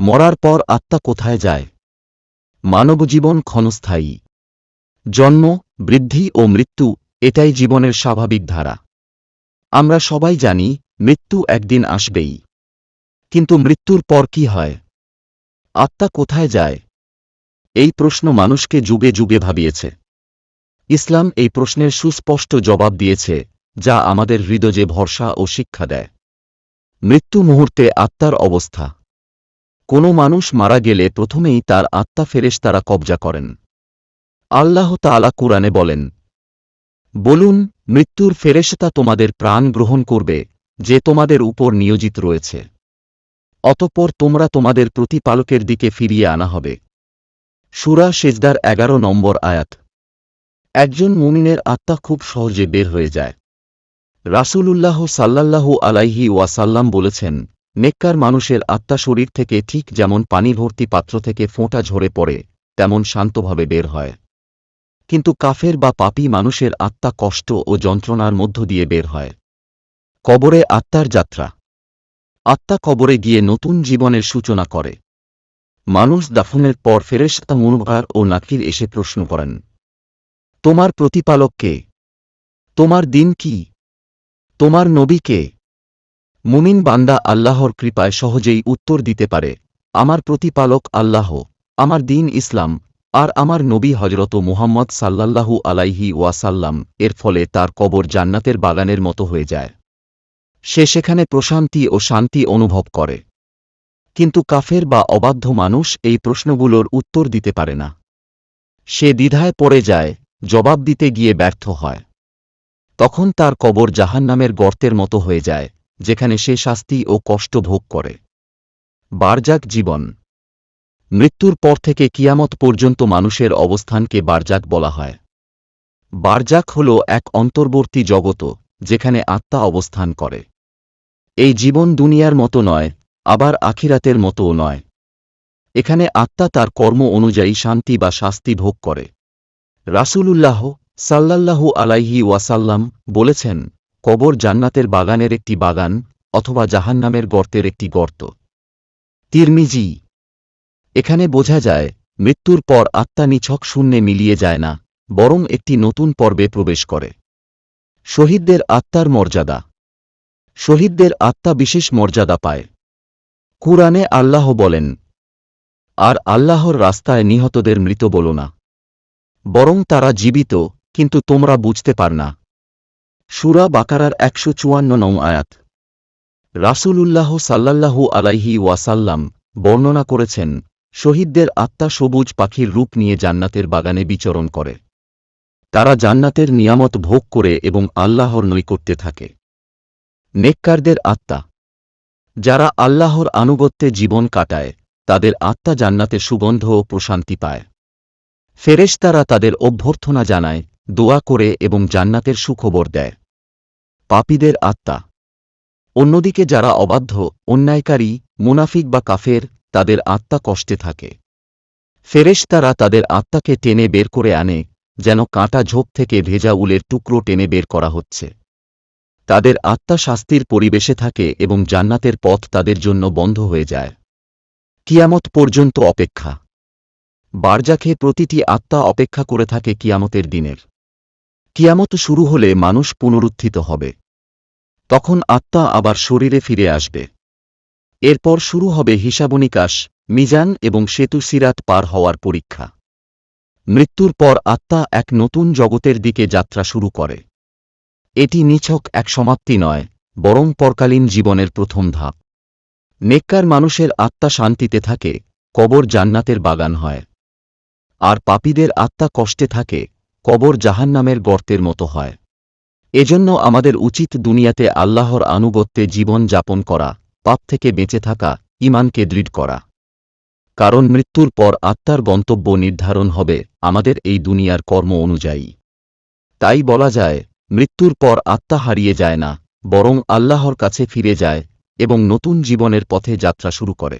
মরার পর আত্মা কোথায় যায়? মানবজীবন ক্ষণস্থায়ী। জন্ম, বৃদ্ধি ও মৃত্যু এটাই জীবনের স্বাভাবিক ধারা। আমরা সবাই জানি মৃত্যু একদিন আসবেই। কিন্তু মৃত্যুর পর কি হয়? আত্মা কোথায় যায়? এই প্রশ্ন মানুষকে যুগে যুগে ভাবিয়েছে। ইসলাম এই প্রশ্নের সুস্পষ্ট জবাব দিয়েছে, যা আমাদের হৃদয়ে ভরসা ও শিক্ষা দেয়। মৃত্যু মুহূর্তে আত্মার অবস্থা। কোনো মানুষ মারা গেলে প্রথমেই তার আত্মা ফেরেশতারা কবজা করেন। আল্লাহ তাআলা কুরআনে বলেন, বলুন, মৃত্যুর ফেরেশতা তোমাদের প্রাণ গ্রহণ করবে, যে তোমাদের উপর নিয়োজিত রয়েছে। অতঃপর তোমরা তোমাদের প্রতিপালকের দিকে ফিরিয়ে আনা হবে। সূরা সেজদার 11 নম্বর আয়াত। একজন মুমিনের আত্মা খুব সহজে বের হয়ে যায়। রাসূলুল্লাহ সাল্লাল্লাহু আলাইহি ওয়াসাল্লাম বলেছেন, নেককার মানুষের আত্মা শরীর থেকে ঠিক যেমন পানি ভর্তি পাত্র থেকে ফোঁটা ঝরে পড়ে, তেমন শান্তভাবে বের হয়। কিন্তু কাফের বা পাপী মানুষের আত্মা কষ্ট ও যন্ত্রণার মধ্য দিয়ে বের হয়। কবরে আত্মার যাত্রা। আত্মা কবরে গিয়ে নতুন জীবনের সূচনা করে। মানুষ দাফনের পর ফেরেশতা মুনকার ও নাকির এসে প্রশ্ন করেন, তোমার প্রতিপালক কে? তোমার দিন কি? তোমার নবী কে? মুমিন বান্দা আল্লাহর কৃপায় সহজেই উত্তর দিতে পারে, আমার প্রতিপালক আল্লাহ, আমার দিন ইসলাম, আর আমার নবী হযরত মুহাম্মদ সাল্লাল্লাহু আলাইহি ওয়াসাল্লাম। এর ফলে তার কবর জান্নাতের বাগানের মতো হয়ে যায়। সে সেখানে প্রশান্তি ও শান্তি অনুভব করে। কিন্তু কাফের বা অবাধ্য মানুষ এই প্রশ্নগুলোর উত্তর দিতে পারে না। সে দ্বিধায় পড়ে যায়, জবাব দিতে গিয়ে ব্যর্থ হয়। তখন তার কবর জাহান্নামের গর্তের মতো হয়ে যায়, যেখানে সে শাস্তি ও কষ্ট ভোগ করে। বারজাক জীবন। মৃত্যুর পর থেকে কিয়ামত পর্যন্ত মানুষের অবস্থানকে বারজাক বলা হয়। বারজাক হল এক অন্তর্বর্তী জগৎ, যেখানে আত্মা অবস্থান করে। এই জীবন দুনিয়ার মতো নয়, আবার আখিরাতের মতোও নয়। এখানে আত্মা তার কর্ম অনুযায়ী শান্তি বা শাস্তি ভোগ করে। রাসূলুল্লাহ সাল্লাল্লাহু আলাইহি ওয়াসাল্লাম বলেছেন, কবর জান্নাতের বাগানের একটি বাগান, অথবা জাহান্নামের গর্তের একটি গর্ত। তিরমিজি। এখানে বোঝা যায়, মৃত্যুর পর আত্মা নিছক শূন্যে মিলিয়ে যায় না, বরং একটি নতুন পর্বে প্রবেশ করে। শহীদদের আত্মার মর্যাদা। শহীদদের আত্মা বিশেষ মর্যাদা পায়। কুরআনে আল্লাহ বলেন, আর আল্লাহর রাস্তায় নিহতদের মৃত বলো না, বরং তারা জীবিত, কিন্তু তোমরা বুঝতে পার না। সূরা বাকারার 154 নং আয়াত। রাসূলুল্লাহ সাল্লাল্লাহু আলাইহি ওয়াসাল্লাম বর্ণনা করেছেন, শহীদদের আত্মা সবুজ পাখির রূপ নিয়ে জান্নাতের বাগানে বিচরণ করে। তারা জান্নাতের নিয়ামত ভোগ করে এবং আল্লাহর নৈকট্যে থাকে। নেককারদের আত্মা। যারা আল্লাহর আনুগত্যে জীবন কাটায়, তাদের আত্মা জান্নাতের সুগন্ধ ও প্রশান্তি পায়। ফেরেশতারা তাদের অভ্যর্থনা জানায়, দোয়া করে এবং জান্নাতের সুখবর দেয়। পাপীদের আত্মা। অন্যদিকে যারা অবাধ্য, অন্যায়কারী, মুনাফিক বা কাফের, তাদের আত্মা কষ্টে থাকে। ফেরেশতারা তাদের আত্মাকে টেনে বের করে আনে, যেন কাঁটা ঝোপ থেকে ভেজা উলের টুকরো টেনে বের করা হচ্ছে। তাদের আত্মা শাস্তির পরিবেশে থাকে এবং জান্নাতের পথ তাদের জন্য বন্ধ হয়ে যায়। কিয়ামত পর্যন্ত অপেক্ষা। বারজাখে প্রতিটি আত্মা অপেক্ষা করে থাকে কিয়ামতের দিনের। কিয়ামত শুরু হলে মানুষ পুনরুত্থিত হবে। তখন আত্মা আবার শরীরে ফিরে আসবে। এরপর শুরু হবে হিসাবনিকাশ, মিজান এবং সেতু সিরাত পার হওয়ার পরীক্ষা। মৃত্যুর পর আত্মা এক নতুন জগতের দিকে যাত্রা শুরু করে। এটি নিছক এক সমাপ্তি নয়, বরং পরকালীন জীবনের প্রথম ধাপ। নেককার মানুষের আত্মা শান্তিতে থাকে, কবর জান্নাতের বাগান হয়। আর পাপীদের আত্মা কষ্টে থাকে, কবর জাহান্নামের গর্তের মতো হয়। এজন্য আমাদের উচিত দুনিয়াতে আল্লাহর আনুগত্যে জীবন যাপন করা, পাপ থেকে বেঁচে থাকা, ঈমানকে দৃঢ় করা। কারণ মৃত্যুর পর আত্মার গন্তব্য নির্ধারণ হবে আমাদের এই দুনিয়ার কর্ম অনুযায়ী। তাই বলা যায়, মৃত্যুর পর আত্মা হারিয়ে যায় না, বরং আল্লাহর কাছে ফিরে যায় এবং নতুন জীবনের পথে যাত্রা শুরু করে।